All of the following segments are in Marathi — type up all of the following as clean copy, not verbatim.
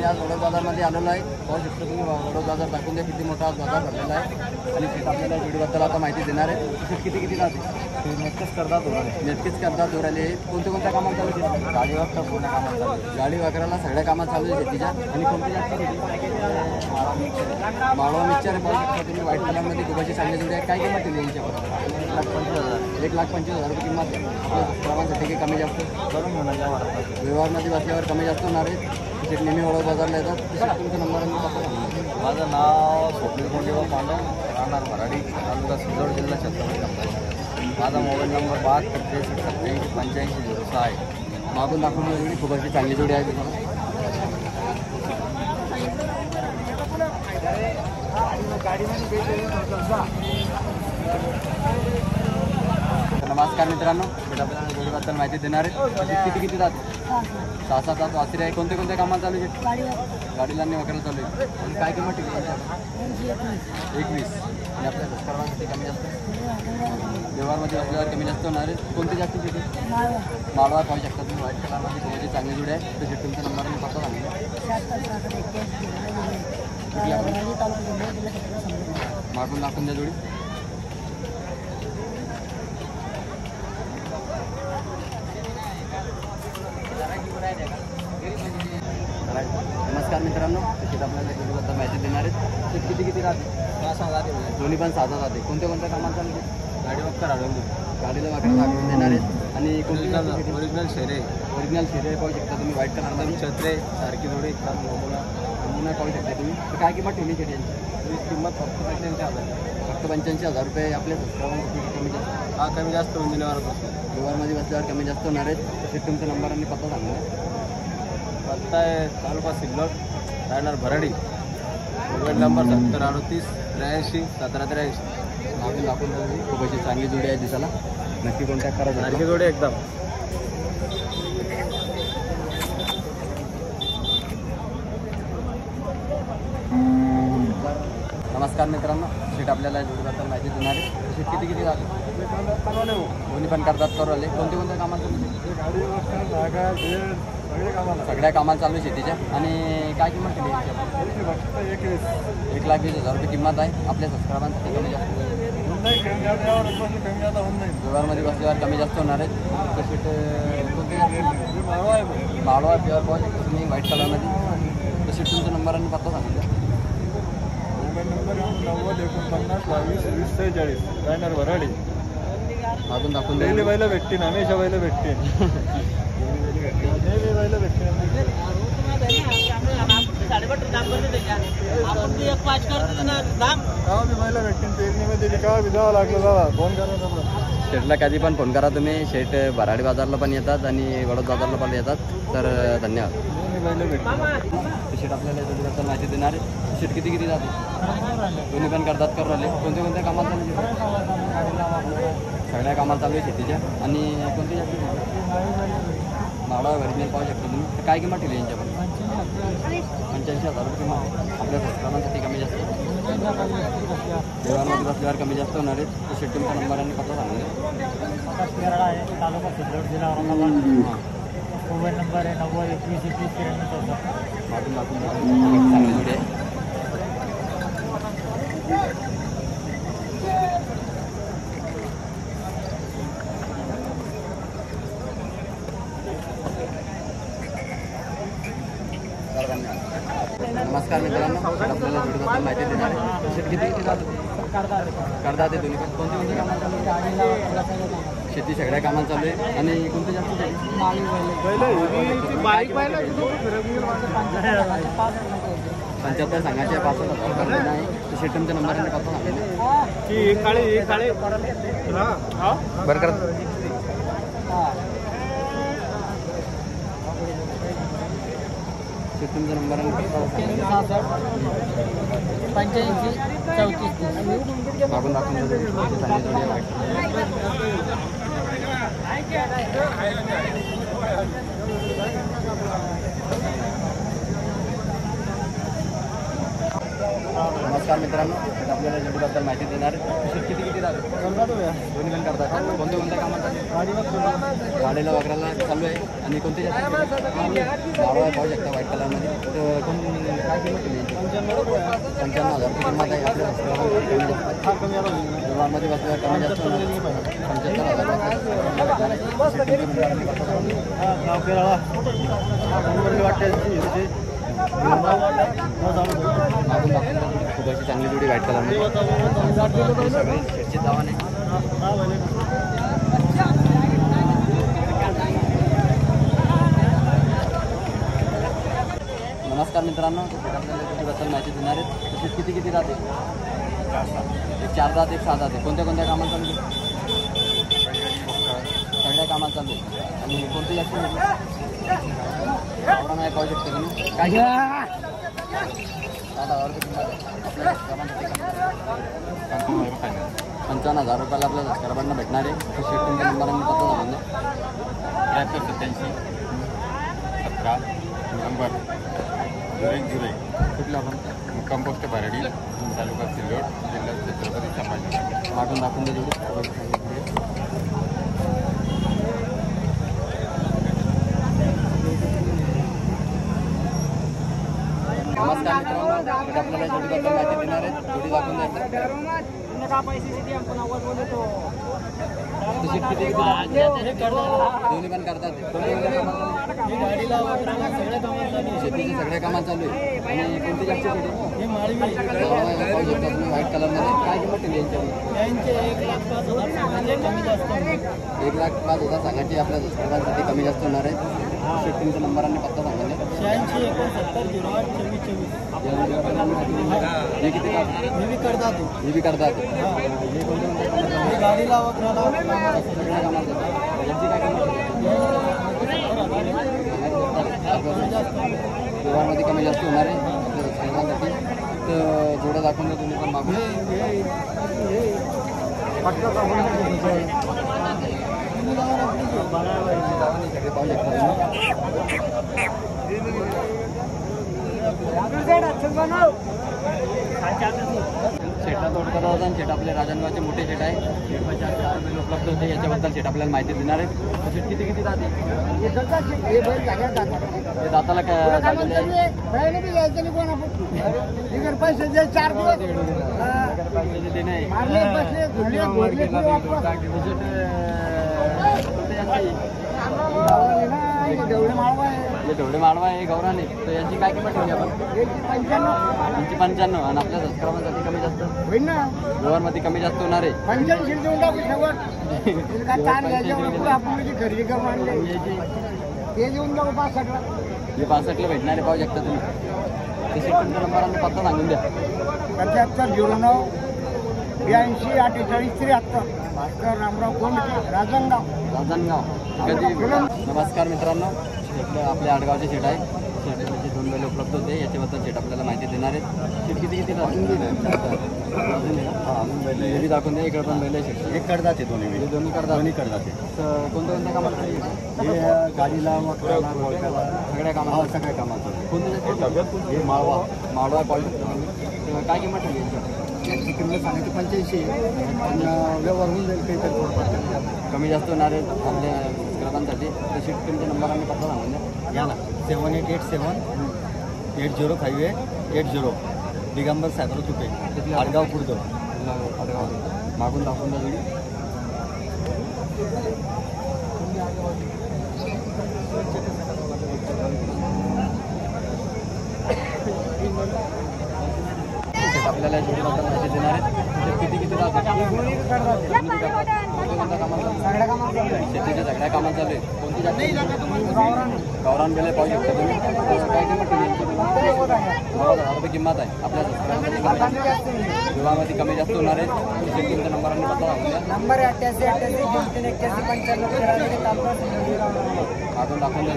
मी आज वडोद बाजारमध्ये आलेलो आहे. पाहू शकतो तुम्ही वडोद बाजार दाखवून द्या किती मोठा बाजार भरलेला आहे. आणि शेट आपल्याला जोडीबद्दल आता माहिती देणार आहे. शेट किती राहते ते नक्कीच करतात उराले कोणत्या कामात चालू आहे? गाडी वागता पूर्ण कामात चालू, गाडी वाकराला सगळ्या कामात चालू आहे शेतीच्या. आणि कोणती जास्त माळवा मिक्सर पाहू शकता तुम्ही व्हाईट कलरमध्ये खूपशी चांगली जोडी आहे. काय किंमत ठेवली यांच्यावर? 1,25,000 रुपये किंमत आहे. प्रमाणासाठी काही कमी जास्त व्यवहारमध्ये बसल्यावर कमी जास्त होणार आहे. शेट नेहमी वडोद बाजारला येतात. तुमचा नंबर आणि पत्ता सांगा. माझं नाव स्वप्नील कोंडेगाव पांडव, राहणार भराडी, तालुका सिल्लोड, जिल्हा छत्रपती. माझा मोबाईल नंबर 72 आहे. मागून दाखवून जोडी खूप अशी चांगली जोडी आहे तुम्हाला. नमस्कार मित्रांनो, आपल्याला जोडीबद्दल माहिती देणार आहे. किती जाते? 6-7 तास वासरे आहे. कोणत्या कामात चालू आहे? गाडीला आणि वगैरे चालू आहे. आणि काय किंमत ठेवली? 21. आणि आपल्या सर्वांसाठी कमी जास्त व्यवहारमध्ये असल्यावर कमी जास्त होणार आहे. कोणती जास्त शेती? माळवा पाहू शकता तुम्ही व्हाईट कलरमध्ये खूप चांगली जोडी आहे. तर शेट तुमचा नंबर आणि पत्ता सांगितला. मागून दाखवून द्या जोडी. नमस्कार मित्रांनो, शेत आपल्याला जोडीबद्दल माहिती देणार आहेत. शेत किती राहते? 6 जाते. दोन्ही पण 6 जाते. कोणत्या कामात चालू आहे? गाडी वक्कर आणून गाडीला वाकडं दाखवून देणार आहेत. आणि ओरिजिनल शेरे पाहू शकता तुम्ही व्हाईट कलरमध्ये छत्रे सारखी जोडी नमुना पाहू शकता तुम्ही. तर काय किंमत ठेवली शेट यांची? किंमत फक्त 85,000. फक्त 85,000 रुपये. आपल्या कमी जास्त कमी जास्त होऊन व्यवहारमध्ये बसल्यावर कमी जास्त होणार आहेत. शेट तुमचा नंबर आणि पत्ता सांगा. पत्ता आहे तालुका सिल्लोड, राहणार भराडी. Mobile number 7038 83 1783. मागून दाखवून खूप अशी चांगली जोडी आहे दिसायला. नक्की कॉन्टॅक्ट करा. सारखी जोडी एकदम. नमस्कार मित्रांनो, शेट आपल्याला जोडीबद्दल माहिती देणार आहे. शेट किती झाले? दोन्ही पण करतात करू आले. कोणत्या कामात सगळ्या कामाला चालू आहे शेतीच्या. आणि काय किंमत ठेवली? 1,20,000 रुपये किंमत आहे. आपल्या सबस्क्रायबांसाठी कमी जास्त व्यवहारमध्ये बसल्यावर कमी जास्त होणार आहेत. तर शेट कोणते माळवा प्युअर पाहू शकता तुम्ही व्हाईट कलरमध्ये. तर शेट तुमचा नंबर आणि पत्ता सांगितलं. मोबाईल नंबर 90 22 20 46 राहणार भराडी. मागून दाखवून डेली व्हायला भेटते, हमेशा व्हायला भेटते. डेली व्हायला भेटते. शेटला कधी पण फोन करा तुम्ही. शेट भराडी बाजारला पण येतात आणि वडोद बाजारला पण येतात. तर धन्यवाद. शेट आपल्याला जोडीबद्दल माहिती देणार आहे. शेट किती जाते? दोन्ही पण करतात करू आले. कोणत्या कामात चालू आहे? सगळ्या कामाला चालू आहे शेतीच्या. आणि कोणती जास्त माळवा ओरिजिनल पाहू शकता तुम्ही. तर काय किंमत ठेवली यांच्यावर? 85,000 रुपये किंमत. आपल्या सबस्क्रायबांसाठी कमी जास्त व्यवहारमध्ये बसल्यावर कमी जास्त होणार आहेत. तर शेट तुमचा नंबर आणि पत्ता सांगितलं. तालुका सिल्लोड, जिल्हा औरंगाबाद. मोबाईल नंबर आहे 90 21 21 93 मागून चांगली जोडी आहे. नमस्कार मित्रांनो, आपल्याला जोडीबद्दल माहिती देणार आहे. शेत किती करतात ते दोन्ही पण. कोणती कामाला चालू आहे? शेती सगळ्या कामाला चालू आहे. आणि कोणती जास्त 75 सांगायचे 5,000 नाही. तर शेट तुमच्या नंबर आणि पत्ता सांगितलं. बरं करा. तुमचा नंबर आणि पत्ता 85 34 मागून दाखवून नमस्कार मित्रांनो, आता आपल्याला जोडीबद्दल माहिती देणार आहे. किती किती राहते दोन्ही पण करतात. कोणत्या कोणत्या कामात गाडीला वगैरेला चालू आहे आणि कोणते जास्त माळवा पाहू शकता व्हाईट कलरमध्ये. तर कोण काय किंमत केली 95,000 रुपये किंमत आहे. आपल्या दुकानमध्ये बसल्यावर कमी जास्त 75,000 वाटते. खूप अशी चांगली जोडी व्हाईट कलरमध्ये सगळे शेटचे दावाने. नमस्कार मित्रांनो, आपल्याला जोडीबद्दल माहिती देणार आहेत. तसेच किती किती राहते? एक 4 दात एक 6 दात आहे. कोणत्या कोणत्या कामात चालू? सगळ्या कामात चालू आहे. आणि कोणते जास्त आपण नाही पाहू शकतो तुम्ही काय 7,000 रुपये किंमत आहे. आपल्या सबस्क्रायबांसाठी 55,000 रुपयाला आपल्या सबस्क्रायबांना भेटणार आहे. तो शेट तुमच्या नंबरांनी पत्ता झाला 7387 नंबर 01 कुठलं आपण कंपोस्ट भराडी तालुका सिल्लोड जिल्हा छत्रपती संभाजी. मागून दाखवून दे जोडी. नमस्कार मित्रांनो, आपल्याला जोडीबद्दल माहिती देणार आहे. जोडी दाखवून द्यायचं. शेट किती किती दोन्ही पण करतात. शेतीचे सगळे कामात चालू आहे. आणि कोणती जास्त शेती पाहू शकता तुम्ही व्हाईट कलरमध्ये. काय किंमत केली यांच्यावर? 1,05,000 सांगायची. आपल्या सबस्क्रायबांसाठी कमी जास्त होणार आहे. शेट तुमचा नंबर आणि पत्ता सांगायला. हे किती करतात? हे बी करतात. हे कोणत्या गाडीला वगैरे सगळ्या कामात यांची काय किंमत? व्यवहारमध्ये कमी जास्त होणार आहे आपल्या सबस्क्रायबांसाठी. तर जोड्या दाखवून द्या तुम्ही पण मागून. सगळे पाहू शकता शेटला तोड करत होता. आणि शेट आपले राजनगावचे मोठे शेट आहे. शेटमध्ये 4 बैल उपलब्ध होते. याच्याबद्दल शेट आपल्याला माहिती देणार आहे. शेट किती किती राहते? हे दाताला काय पैसे दे 4 दिवस ते नाही. ढवळे माळवा आहे गौराने. तर यांची काय किंमत ठेवली आपण? 95. आणि आपल्या सबस्क्रायबांसाठी कमी जास्त होईल ना. व्यवहारमध्ये कमी जास्त होणार आहे. 85 देऊन टाकू शेवट. आपण खरेदी करून आणले ते देऊन टाकू 65ला. हे 65ला भेटणार आहे. पाहू शकता तुम्ही. तसे तुमच्या नंबरांनी पत्ता सांगून द्या. 7509 82 48 73. भास्कर रामराव कोंडके, राजनगाव. कधी. नमस्कार मित्रांनो, शेट आपल्या आडगावचे शेट आहे. शेटाचे 2 बैल उपलब्ध होते. याच्याबद्दल शेट आपल्याला माहिती देणार आहेत. शेट किती किती अजून बैल दाखवून द्या. इकडे पण बैल आहे शेट. एक करतात ते दोन्ही दोन्ही करतात. ते तर कोणत्या कोणत्या कामात हे गाडीला मकराला गोळक्याला सगळ्या कामात सगळ्या कामाचं कोणते हे माळवा क्वालिटी. तर काय किंमत ठेवली यांची किंमत सांगायची 85 पण व्यवहार होऊन जाईल काहीतरी थोडंफार कमी जास्त होणार आहे आपल्या सबस्क्रायबांसाठी. तर शेट तुमच्या नंबर आम्ही पत्ता सांगून द्या. या ना 7887 805880 दिगंबर सागर तुपे आडगाव खुर्द आडगाव मागून दाखवून द्या जोडी. आपल्याला जोडीबद्दल माहिती देणार आहेत. किती किती राहतात? सगळ्या कामात शेतीच्या सगळ्या कामात चालू आहे. कोणती जास्त गावरान गेले पाहू शकता तुम्ही. काय किंमत ठेवली? 90,000 रुपये किंमत आहे. आपल्या विभागामध्ये कमी जास्त होणार आहे. तुमच्या नंबरांनी पत्ता सांगून द्या. नंबर 88 88 81 95. मागून दाखवून द्या.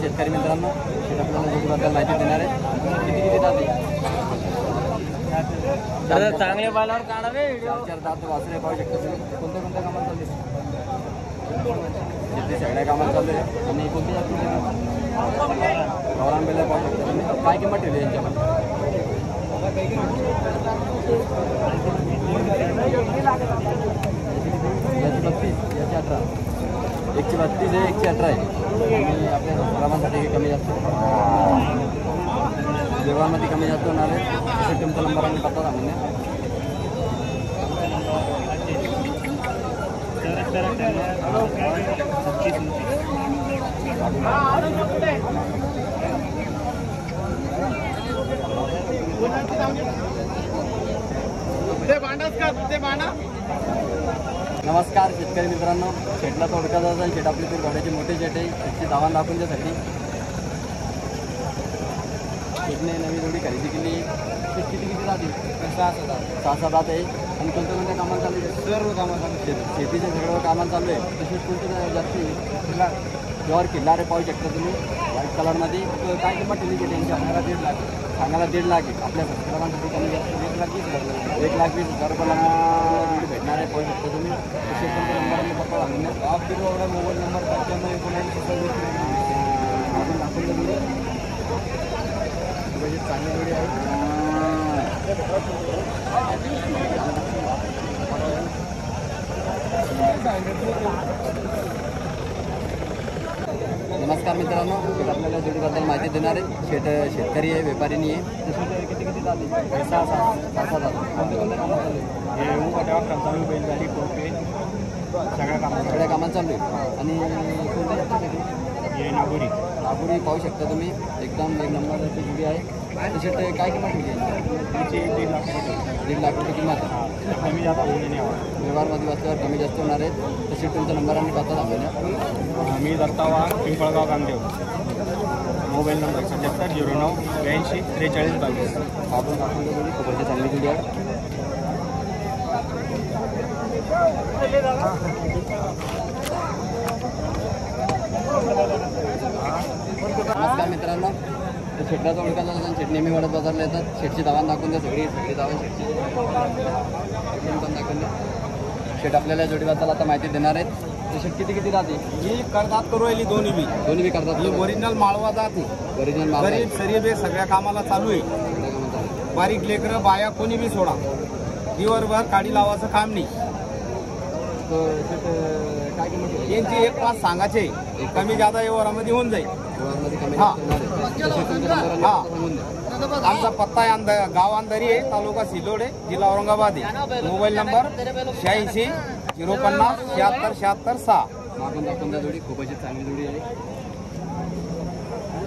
शेतकरी मित्रांनो, शेत आपल्याला जोडीबद्दल माहिती देणार आहे. किती किती जाते? चांगले बालावर काढावे. 4 दात वासरे पाहू शकता तुम्ही. कोणत्या कोणत्या कामात चालू? इथे सगळ्या कामाला चालू आहे. आणि कोणती जास्त गौरान बेला पाहू शकता तुम्ही. काय किंमत ठेवली यांच्यामध्ये? याची 32, याची 18. 132 आहे, 118 आहे. आणि आपल्या कामासाठी कमी जास्त व्यवहारमध्ये कमी जास्त होणार आहे. तसे तुमचा नंबर आणि पत्ता सांगून द्या. नमस्कार शेतकरी मित्रांनो, शेटला थोडक्यात जायचं. शेट आपली तूर घोड्याची मोठी शेट आहे. त्याची दावा दाखवून द्यासाठी शेटने नवी जोडी खरेदी केली. शेत किती जाते? 6-7 आहे. आणि कोणत्या कामाला चालू आहे? सर्व कामाला शेतीच्या सगळं कामाला चालू आहे. तसेच कोणते जास्त प्युअर किल्ला रे पाहू शकता तुम्ही व्हाईट कलरमध्ये. काय किंमत ठेवली गेली यांची? 1.5 लाख. सांगायला 1.5 लाख आहे. आपल्या सबस्क्रायबांसाठी कमी जास्त 1,20,000 रुपयाला भेटणार आहे पाहू शकता तुम्ही. तसेच तुमचा नंबर आणि पत्ता सांगून द्या. एवढा मोबाईल नंबर 95 दाखवून दिली. चांगली जोडी आहे. नमस्कार मित्रांनो, शेट आपल्याला जोडीबद्दल माहिती देणार आहे. शेतकरी आहे, व्यापारी नाही आहे. तसे किती जाते? 6-7 जाते. कोणते कामं चालू आहे? चालू बैलगाडी कोपे सगळ्या कामाला चालू आहे. आणि कोणत्या जातीसाठी? हे नागोरी पाहू शकता तुम्ही. एकदम एक नंबरची जोडी आहे. तसे काय किंमत ठेवली? त्याची 1.5 लाख 1.5 लाख रुपये किंमत आहे. कमी जास्त होईल नाही. व्यवहारमध्ये वाचल्यावर कमी जास्त होणार आहेत. तसे तुमचा नंबर आणि पत्ता सांगून द्या. मी दत्तावा पिंपळगाव कामदेव. Mobile number 7709824322. आपण दाखवून जोडी खबरची चांगली जोडी आहे. नमस्कार मित्रांनो, शेटला ओळखायला जातात. शेट नेहमी वडत बाजारला येतात. शेटची दावा दाखवून द्या. सगळी दावा शेटची पण दाखवून द्या. शेट आपल्याला जोडीबद्दल आता माहिती देणार आहेत. तर शेट किती राहते? ही करतात करू राहिली दोन्ही बी करतात. ओरिजिनल माळवा जाते. ओरिजिनल माल गरीब सरीबे सगळ्या कामाला चालू आहे. बारीक लेकरं बाया कोणी बी सोडा, दिवसभर काडी लावायचं काम नाही. काय किंमत? यांची 1.5 सांगायचे, कमी जादा व्यवहारामध्ये होऊन जाईल. हा. आमचा पत्ता आहे गाव अंधारी आहे, तालुका सिल्लोड आहे, जिल्हा औरंगाबाद आहे. Mobile number 86-050-76-76-6. मागून दाखवून द्या जोडी. खूपच चांगली जोडी आहे.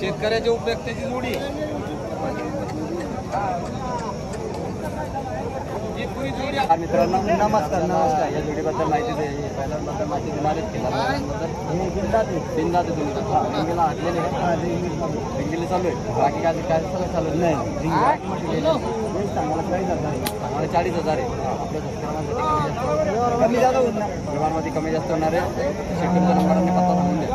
शेतकऱ्याच्या उपयुक्तेची जोडी. मित्रांनो नमस्कार. या जोडीबद्दल माहिती पहिल्यांबद्दल माहिती देणार आहेत. बिंदात रिंगीला हाटलेले रिंगीला चालू आहे. बाकी काय सगळं चालू नाही. चांगला 40,000 आहे. आपल्या सबस्क्रायबांसाठी कमी जास्त व्यवहारमध्ये कमी जास्त होणार आहे. शेतकऱ्यांचा नंबर आणि पत्ता सांगून द्या.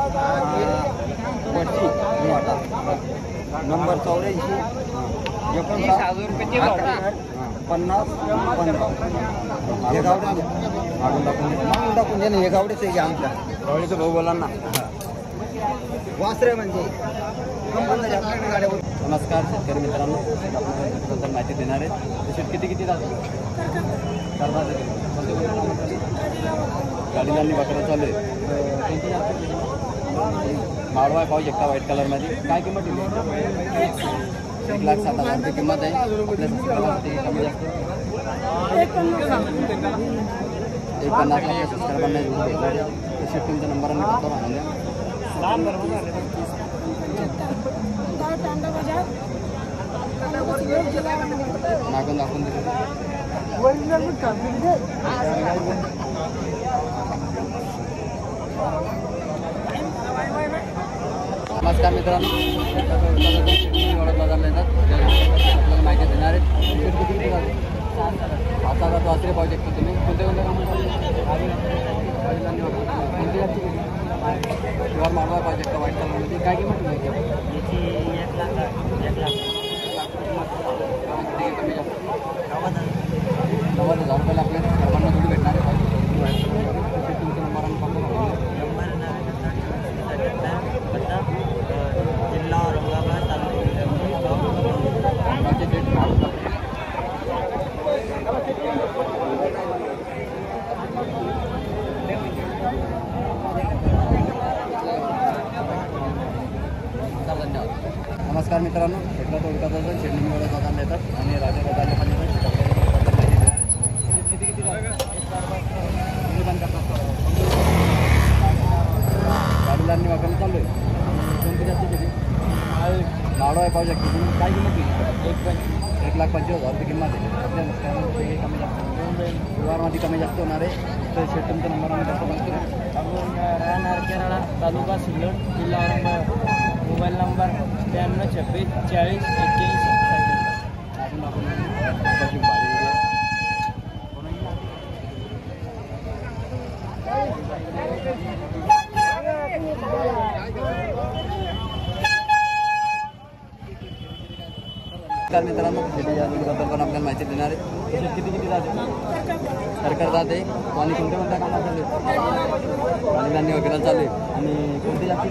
नंबर 84 50 टाकून दे ना. हे गावडेच आहे की आमच्या गावडीचं भाऊ बोला ना. वासरे म्हणजे नमस्कार शेतकरी मित्रांनो, आपल्याबद्दल माहिती देणार आहे. तसे किती जातात? गाडीला बकरा चालू आहे. माळवा पाहू शकता व्हाईट कलरमध्ये. काय किंमत ठेवली? 1,60,000 रुपये किंमत आहे. आपल्या सबस्क्रायबरसाठी कमी जास्त 1,50,000 सबस्क्रायबरना येऊन भेटणार आहे. तसे तुमचा नंबर आणि पत्ता सांगून द्या. मागून दाखवून देतो. नमस्कार मित्रांनो, बाजारला येतात. आपल्याला माहिती देणार आहेत. किती जाते? 7 वासरे पाहू शकता तुम्ही. कोणते कामं कोणती जास्त किंवा मागवा पाहू शकता व्हाईट कलरमध्ये. काय किंमत याची? 90,000 रुपयाला आपल्या सर्वांना जोडी भेटणार आहे. तुमचा नंबर आणि नमस्कार मित्रांनो, शेतला थोडक्यात शेडलिंग वगैरे बघायला येतात आणि राजा बघायला पण येतात. किती किती गाडीदारनी वागायला चालू आहे. कोणती जास्त किती नावडा आहे पाहू शकतो तुम्ही. काय किंमत दिली? 1,25,000 रुपये किंमत आहे. आपल्या नुकसानामध्ये कमी जास्त व्यवहारमध्ये कमी जास्त होणार आहे. तर शेट तुमचा नंबर आम्ही कसं बघतो राहणार केरळा, तालुका सिल्लोड, जिल्हा औरंगाबाद. Mobile number 92 26 40 81. तर मित्रांनो शेती या जोडीबद्दल पण आपल्याला माहिती देणार आहे. तसेच किती किती जाते सरकार जाते आणि कोणत्या कोणत्या कामात चालू आहे. गाडीदारनी वगैरे चालू आहे आणि कोणती जास्त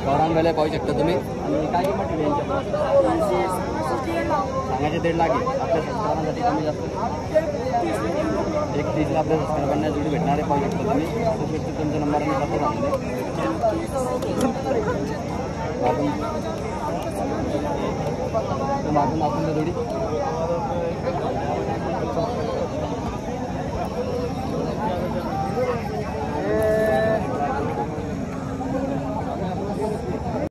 गौरांगाला पाहू शकता तुम्ही. आणि काय किंमत ठेवली यांच्या सांगायचे 1.5 लाख आहे. आपल्या सबस्क्रायबरांसाठी कमी जास्त 1,30,000 आपल्या सबस्क्रायबरांना जोडी भेटणार आहे पाहू शकता तुम्ही. तसेच तुमचा नंबर आणि कसं झालेला आहे.